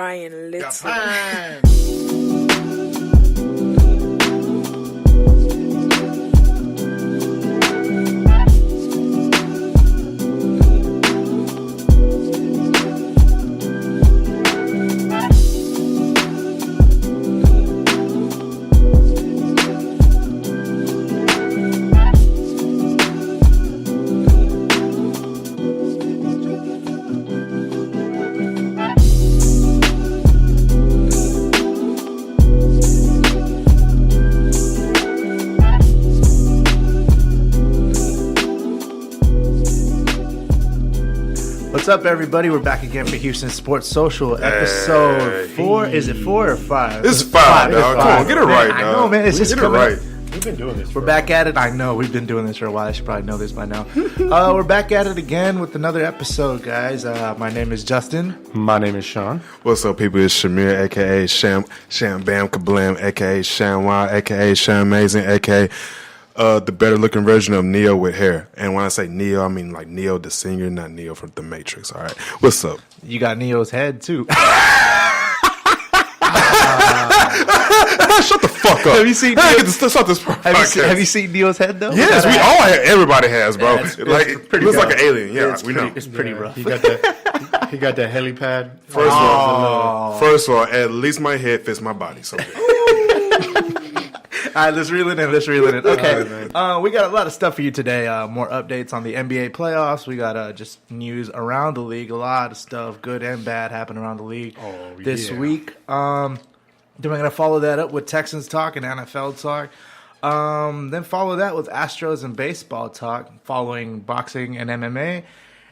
Ryan Little. Japan. What's up, everybody? We're back again for Houston Sports Social, episode 4. Is it 4 or 5? It's 5, dog. Come on, get it right, dog. I know, man. It's just get it right. We've been doing this. We're back at it. I know we've been doing this for a while. I should probably know this by now. We're back at it again with another episode, guys. My name is Justin. My name is Sean. What's up, people? It's Shamir, a.k.a. Sham Bam Kablam, a.k.a. Sham Wild, a.k.a. Sham Amazing, a.k.a. The better-looking version of Neo with hair. And when I say Neo, I mean like Neo the singer, not Neo from The Matrix, all right? What's up? You got Neo's head, too. Shut the fuck up. Have you seen Hey, Neo? start this podcast. Have you seen Neo's head, though? Yes, we all have. Everybody has, bro. Yeah, it's it pretty looks rough. like an alien. Yeah, It's we pretty, know. It's pretty rough. He got that. He got that helipad. First of all, at least my head fits my body. So All right, let's reel it in. Okay, All right, we got a lot of stuff for you today. More updates on the NBA playoffs. We got just news around the league. A lot of stuff, good and bad, happened around the league this yeah. week. Then we're gonna follow that up with Texans talk and NFL talk. Then follow that with Astros and baseball talk, following boxing and MMA.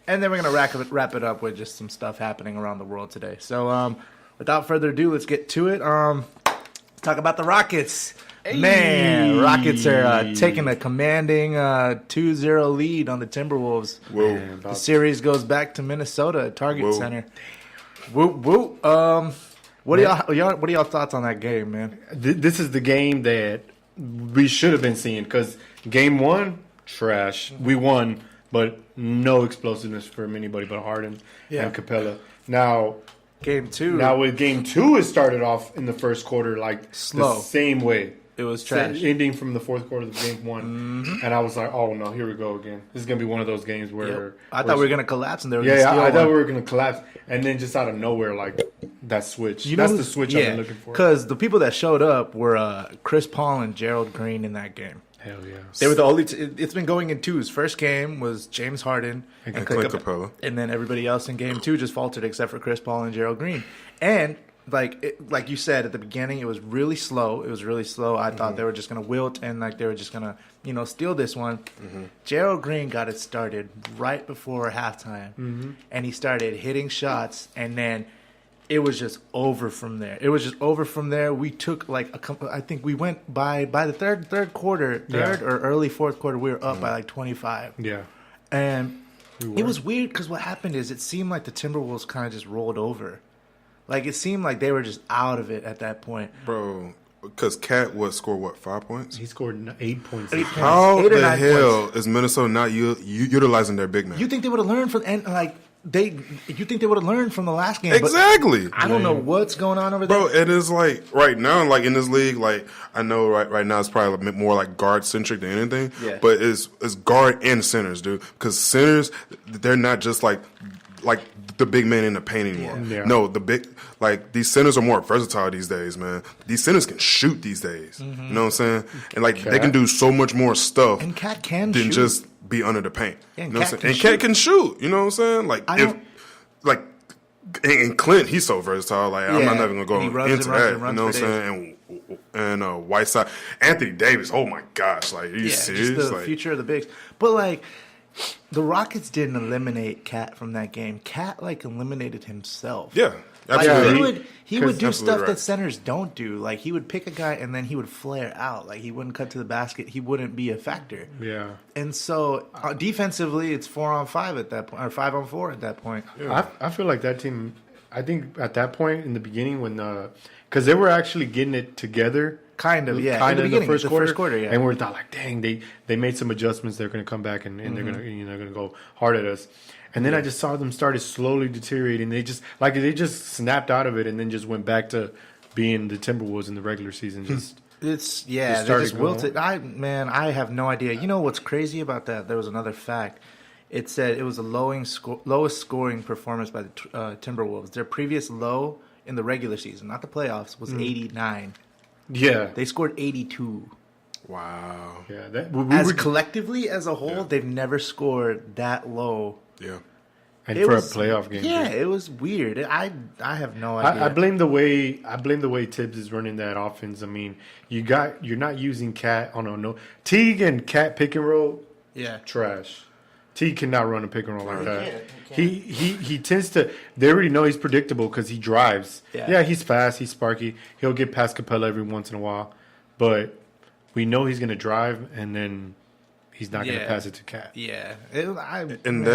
And then we're gonna wrap it up with just some stuff happening around the world today. So without further ado, let's get to it. Talk about the Rockets. Man, Rockets are taking a commanding 2-0 lead on the Timberwolves. Whoa. The series goes back to Minnesota at Target Whoa. Center. Whoop whoop. What are y'all thoughts on that game, man? This is the game that we should have been seeing because game one, trash. We won, but no explosiveness from anybody but Harden and Capella. Now with game two, it started off in the first quarter like Slow. the same way. It was trash. Ending from the fourth quarter of game one. And I was like, oh no, here we go again. This is going to be one of those games where... I thought we were going to collapse and they were going to Yeah, steal I thought one. we were going to collapse. And then just out of nowhere, like, that switch. That's the switch I've been looking for. Because the people that showed up were Chris Paul and Gerald Green in that game. Hell yeah. They were the only. It's been going in twos. First game was James Harden And Clint Capella. and then everybody else in game two just faltered except for Chris Paul and Gerald Green. And like you said at the beginning, it was really slow. I thought they were just gonna wilt and like they were just gonna steal this one. Gerald Green got it started right before halftime, and he started hitting shots, and then it was just over from there. We took like a couple. I think we went by the third quarter, or early fourth quarter. We were up by like 25. Yeah. And it was weird because what happened is it seemed like the Timberwolves kind of just rolled over. Like it seemed like they were just out of it at that point. bro, because Cat scored 5 points? He scored 8 points. How 8 or the 9 hell points. is Minnesota not utilizing their big man? You think they would have learned from you think they would have learned from the last game? but Exactly. I don't know what's going on over there. Bro, it is like right now, like in this league, like I know right now it's probably a bit more like guard centric than anything. Yeah. But it's guard and centers, dude. Because centers, they're not just like the big man in the paint anymore. Yeah. No, these centers are more versatile these days, man. These centers can shoot these days. You know what I'm saying? And like they can do so much more stuff And Cat can than shoot. just be under the paint. Yeah, and you know what Cat I'm saying? can And Cat can shoot. You know what I'm saying? Like I don't- and Clint, he's so versatile. Like I'm Yeah. not even gonna go And he runs into and runs that. and runs You know what for I'm saying? And Whiteside, Anthony Davis. Oh my gosh! Like, are you serious? Just the Like, future of the bigs. But like, the Rockets didn't eliminate Cat from that game. Cat like eliminated himself. yeah, Like absolutely. he would do Absolutely stuff right. that centers don't do. Like he would pick a guy and then he would flare out. Like he wouldn't cut to the basket. He wouldn't be a factor. Yeah. And so defensively, it's 4-on-5 at that point, or 5-on-4 at that point. I feel like that team, I think at that point in the beginning when, because they were actually getting it together Kind of, yeah. Kind In of the in the beginning, first quarter, yeah. and we're thought like, dang, they made some adjustments. They're going to come back and they're going to they're going to go hard at us. And then I just saw them started slowly deteriorating. They just snapped out of it and then just went back to being the Timberwolves in the regular season. Just They started just wilted. I have no idea. You know what's crazy about that? There was another fact. It said it was the lowest scoring performance by the Timberwolves. Their previous low in the regular season, not the playoffs, was 89. yeah, They scored 82. Wow. yeah. That As collectively as a whole, they've never scored that low. Yeah. and It for was- a playoff game. Yeah, too. it was weird. I have no idea. I blame the way Tibbs is running that offense. I mean, you're not using Cat. Oh no, Teague and Cat pick and roll. Yeah. Trash. Teague cannot run a pick and roll like that. can't. He tends to. They already know he's predictable because he drives. Yeah. He's fast. He's sparky. He'll get past Capella every once in a while, but we know he's going to drive, and then he's not going to Yeah. pass it to Cat. Yeah. And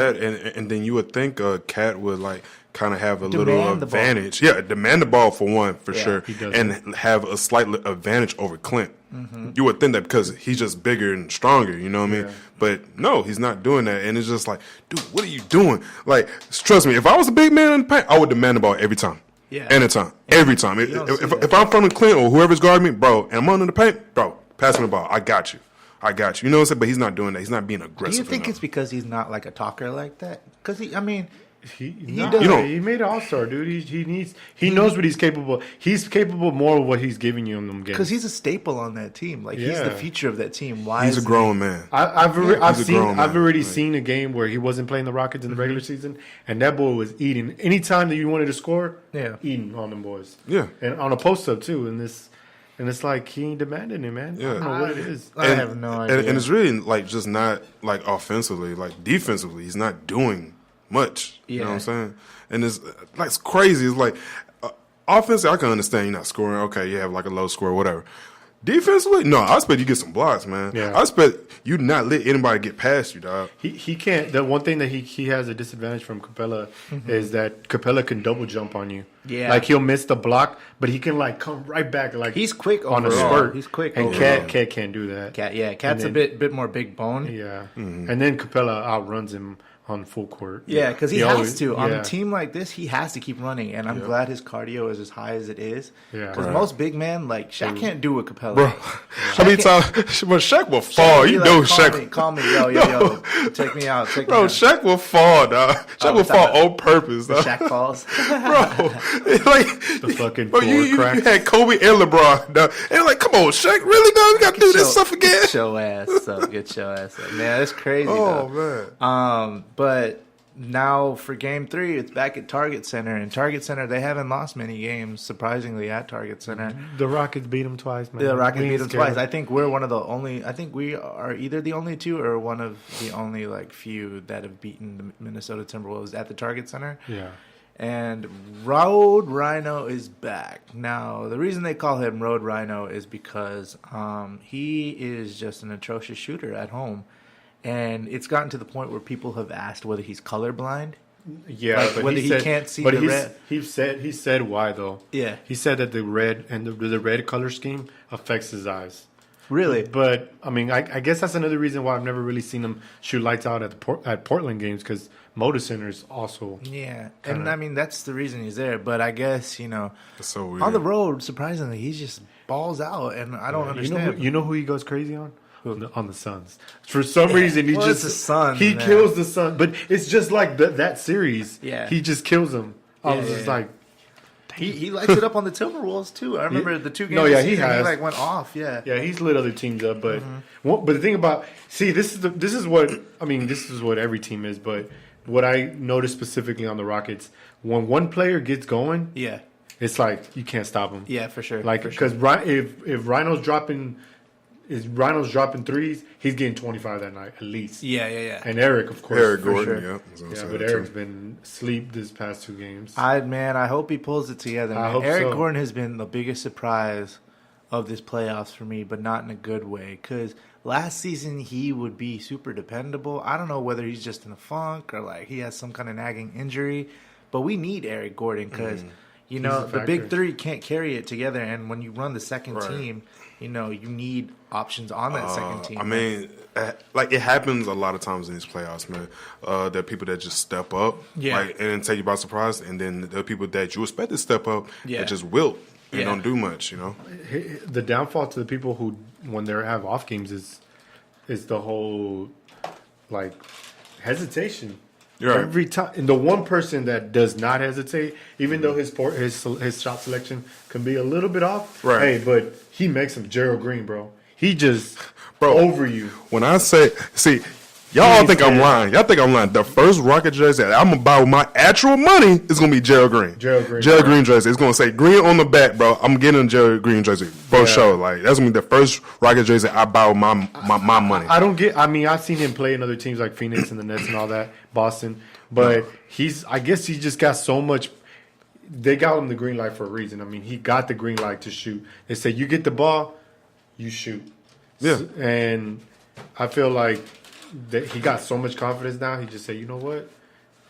then you would think Cat would like kind of have a little Demand the ball. advantage. Yeah, demand the ball for one, for Yeah, sure, he does. and have a slight advantage over Clint. You would think that because he's just bigger and stronger, you know what I mean? Yeah. But no, he's not doing that, and it's just like, dude, what are you doing? Like, trust me, if I was a big man in the paint, I would demand the ball every time. Yeah. Anytime, every time. You don't see If that. I'm from the Clint or whoever's guarding me, bro, and I'm under the paint, bro, pass me the ball. I got you. You know what I'm saying? But he's not doing that. He's not being Do aggressive. you think enough. it's because he's not like a talker like that? Because He does- You know- he made an all-star, dude. He knows what he's capable. He's capable more of what he's giving you in them games. Because he's a staple on that team. Like he's the Yeah. future of that team. Why? He's a is grown man. I've He's a grown man. already Like- seen a game where he wasn't playing the Rockets in the regular season, and that boy was eating. Anytime that you wanted to score, Yeah. eating on them boys. Yeah. And on a post up too. And it's like he ain't demanding it, man. I Yeah. don't know what it is. I have no idea. And it's really like just not like offensively, like defensively, he's not doing much. You know what I'm Yeah. saying? And it's like it's crazy. It's like offensively, I can understand you're not scoring. Okay, you have like a low score, whatever. Defensively, no, I expect you get some blocks, man. Yeah. I expect you not let anybody get past you, dog. He can't. The one thing that he has a disadvantage from Capella is that Capella can double jump on you. Yeah. like he'll miss the block, but he can like come right back. Like He's quick on a overall. spurt. He's quick and overall. Cat can't do that. Cat's And a then- bit more big bone. Yeah, and then Capella outruns him on full court. Yeah, because he He has always- to. On yeah. a team like this, he has to keep running, and I'm glad his cardio is as high as it is. Yeah. Because Right. most big men, like Shaq, can't do a Capella. Bro, how many times? But Shaq will fall. He You like, know, call Shaq. me, call me, yo, take me out, take me Bro, out. Shaq will fall, dog. Shaq will it's fall not- on purpose, dog. Shaq falls. Bro, like The fucking bro, floor you cracks. had Kobe and LeBron, dog. And like, come on, Shaq, really, dog? We got to do this stuff again. Get your ass up. Get your ass up. Man, it's crazy, Oh though. man, But now for Game 3, it's back at Target Center. And Target Center, they haven't lost many games, surprisingly, at Target Center. The Rockets beat him twice, man. The Rockets We ain't beat them scared. twice. I think we're one of the only. I think we are either the only two or one of the only like few that have beaten the Minnesota Timberwolves at the Target Center. Yeah. And Road Rhino is back. Now, the reason they call him Road Rhino is because he is just an atrocious shooter at home. And it's gotten to the point where people have asked whether he's colorblind. Yeah, Like, but whether he he said, can't see but the he's- red. He said why though. Yeah. He said that the red and the red color scheme affects his eyes. Really? But I mean, I guess that's another reason why I've never really seen him shoot lights out at at Portland games because Moda Center is also. Yeah. Kinda- And I mean, that's the reason he's there. But I guess, that's so weird. on the road, surprisingly, he's just balls out. And I don't understand. You know who he goes crazy on? On the Suns. For some reason, he Well, just it's the Suns, he man. kills the Suns. But it's just like that series. Yeah. he just kills them. I was Yeah, just yeah. like, He lights it up on the Timberwolves too. I remember the two games. No, yeah, this he season, has. like went off. Yeah. yeah, he's lit other teams up. But Mm-hmm. but the thing about this is what I mean. This is what every team is. But what I noticed specifically on the Rockets, when one player gets going, Yeah. it's like you can't stop him. Yeah, for sure. Like for sure. because if Rhino's dropping threes, he's getting 25 that night at least. Yeah, yeah, yeah. And Eric, of course, Eric for Gordon, sure. yeah. that's what I'm Yeah, saying, but too. Eric's been asleep this past 2 games. I hope he pulls it together. I Man. hope Eric so. Gordon has been the biggest surprise of this playoffs for me, but not in a good way. Because last season he would be super dependable. I don't know whether he's just in a funk or like he has some kind of nagging injury, but we need Eric Gordon because You know, the the big factor. three can't carry it together, and when you run the second Right. team, you know, you need options on that second team. I mean, like it happens a lot of times in these playoffs, man. There are people that just step up, Yeah. like, and then take you by surprise, and then there are people that you expect to step up Yeah. that just wilt and Yeah. don't do much, you know. The downfall to the people who, when they have off games, is the whole like hesitation. You're right. Every time, and the one person that does not hesitate, even though his shot selection can be a little bit off, Right. Hey, but he makes him Gerald Green, bro. He just Bro. over you. When I say, see, y'all all He's think I'm there. lying. Y'all think I'm lying. The first Rocket jersey that I'm gonna buy with my actual money is gonna be Gerald Green. Gerald Green. Gerald Green jersey. It's gonna say green on the back, bro. I'm getting a Gerald Green jersey for Yeah. sure. Like that's gonna be the first Rocket jersey I buy with my money. I don't get. I mean, I've seen him play in other teams like Phoenix and the Nets and all that, Boston. But I guess he just got so much. They got him the green light for a reason. I mean, he got the green light to shoot. They say you get the ball, you shoot. Yeah. And I feel like that he got so much confidence now. He just said, you know what,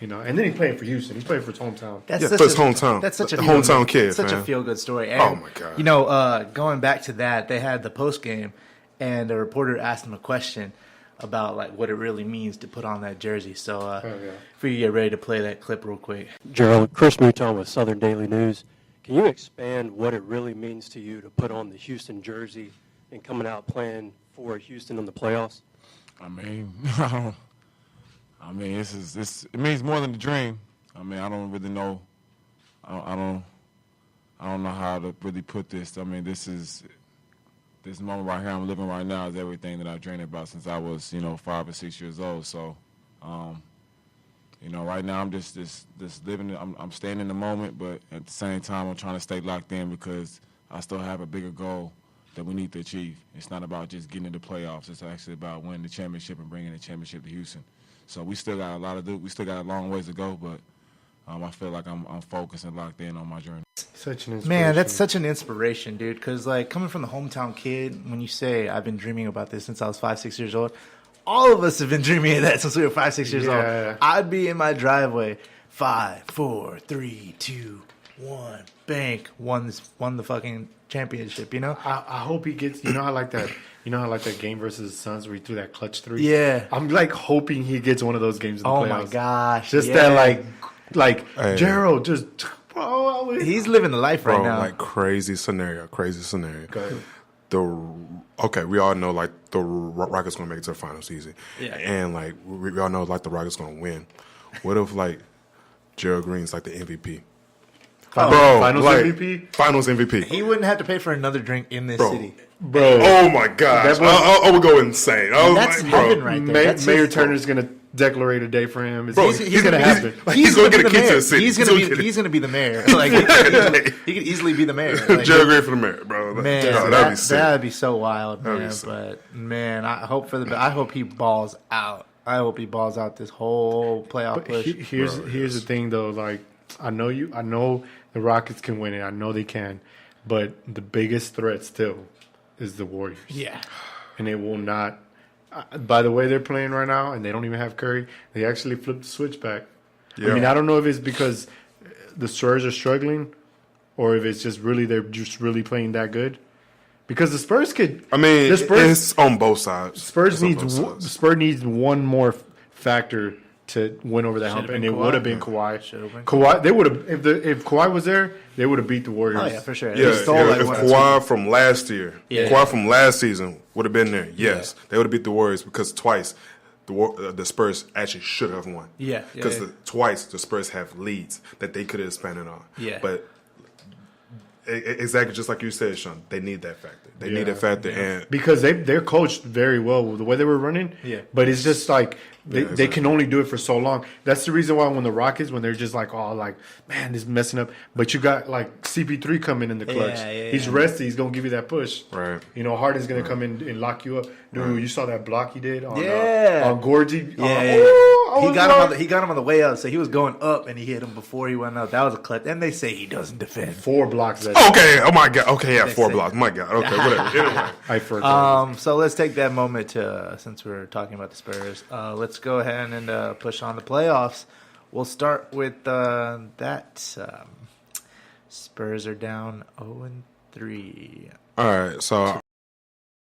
And then he's playing for Houston. He's playing for his hometown. That's Yeah, such for his a- hometown. That's such a The feel- hometown kid, Such a man. feel good story. And, Oh, my God. You know, going back to that, they had the post game, and the reporter asked him a question about like what it really means to put on that jersey. So, yeah. if we get ready to play that clip real quick. Gerald, Chris Mouton with Southern Daily News. Can you expand what it really means to you to put on the Houston jersey and coming out playing for Houston in the playoffs? I mean, this. It means more than a dream. I mean, I don't really know. I don't know how to really put this. I mean, this moment right here I'm living right now is everything that I've dreamed about since I was, 5 or 6 years old. So, right now I'm just living. I'm staying in the moment, but at the same time I'm trying to stay locked in because I still have a bigger goal that we need to achieve. It's not about just getting into the playoffs. It's actually about winning the championship and bringing the championship to Houston. So we still got a lot to do. We still got a long ways to go, but I feel like I'm focused and locked in on my journey. Such an inspiration. Man, that's such an inspiration, dude. Because like coming from the hometown kid, when you say I've been dreaming about this since I was 5, 6 years old, all of us have been dreaming of that since we were 5, 6 years Yeah. old. I'd be in my driveway, 5, 4, 3, 2, 1, bank, won the fucking championship. You know? I hope he gets. I like that. I like that game versus the Suns where he threw that clutch three. Yeah. I'm like hoping he gets one of those games in the Oh playoffs. my gosh! Just yeah. that like Hey. Gerald just. Bro, He's living the life right Bro, now. like crazy scenario. Go ahead. We all know like the Rockets gonna make it to the finals easy, Yeah. and like we all know like the Rockets gonna win. What if like Gerald Green's like the MVP? Finals like, MVP? Finals MVP. He wouldn't have to pay for another drink in this Bro. city. Bro, Oh my gosh! That was- I would go insane. I was That's like, bro, heaven right there. That's Mayor his- Turner's gonna declare a day for him. Bro, He's gonna happen. He's gonna be get a the key to mayor. the city. He's gonna be the mayor. Like he could easily be the mayor. Like, Gerald Green for the mayor, bro. man, No, that'd be sick. be so wild, That'd be man. sick. But man, I hope he balls out. I hope he balls out this whole playoff But push. here's the thing though. Like I know the Rockets can win it. I know they can, but the biggest threat still is the Warriors. Yeah, And they will not. By the way they're playing right now, and they don't even have Curry. They actually flipped the switch back. Yeah. I mean, I don't know if it's because the Spurs are struggling, or if it's just really they're just really playing that good. Because the Spurs could. I mean, the Spurs, it's on both sides. Spurs It's on needs both sides. Spurs needs one more factor to win over that Should've hump, been and it Kawhi. would have been Kawhi. Should've been Kawhi. They would have if Kawhi was there, they would have beat the Warriors. oh yeah, for sure. Yeah, They stole yeah, like if one or Kawhi from last year, Yeah. Kawhi from last season would have been there. Yes, they would have beat the Warriors because twice the Spurs actually should have won. Yeah, yeah, because yeah. twice the Spurs have leads that they could have expanded on. Yeah. but exactly just like you said, Sean, they need that factor. They need Yeah, that factor, and Because they're coached very well with the way they were running. Yeah. But it's just like they exactly. can only do it for so long. That's the reason why when the Rockets, when they're just like, oh, like, man, this is messing up. But you got like CP3 coming in the clutch. Yeah, He's yeah. rested. He's going to give you that push. Right. Harden's going to come in and lock you up. Dude, you saw that block he did on, Yeah. on Gorgie? Yeah, I was like- he got him on the way up, so he was going up and he hit him before he went up. That was a clutch. And they say he doesn't defend. 4 blocks. That okay, oh my god, okay, yeah, 4 say- blocks. My god, okay, whatever. Anyway, I forgot. So let's take that moment to, since we're talking about the Spurs, let's go ahead and push on the playoffs. We'll start with that Spurs are down 0-3. All right, so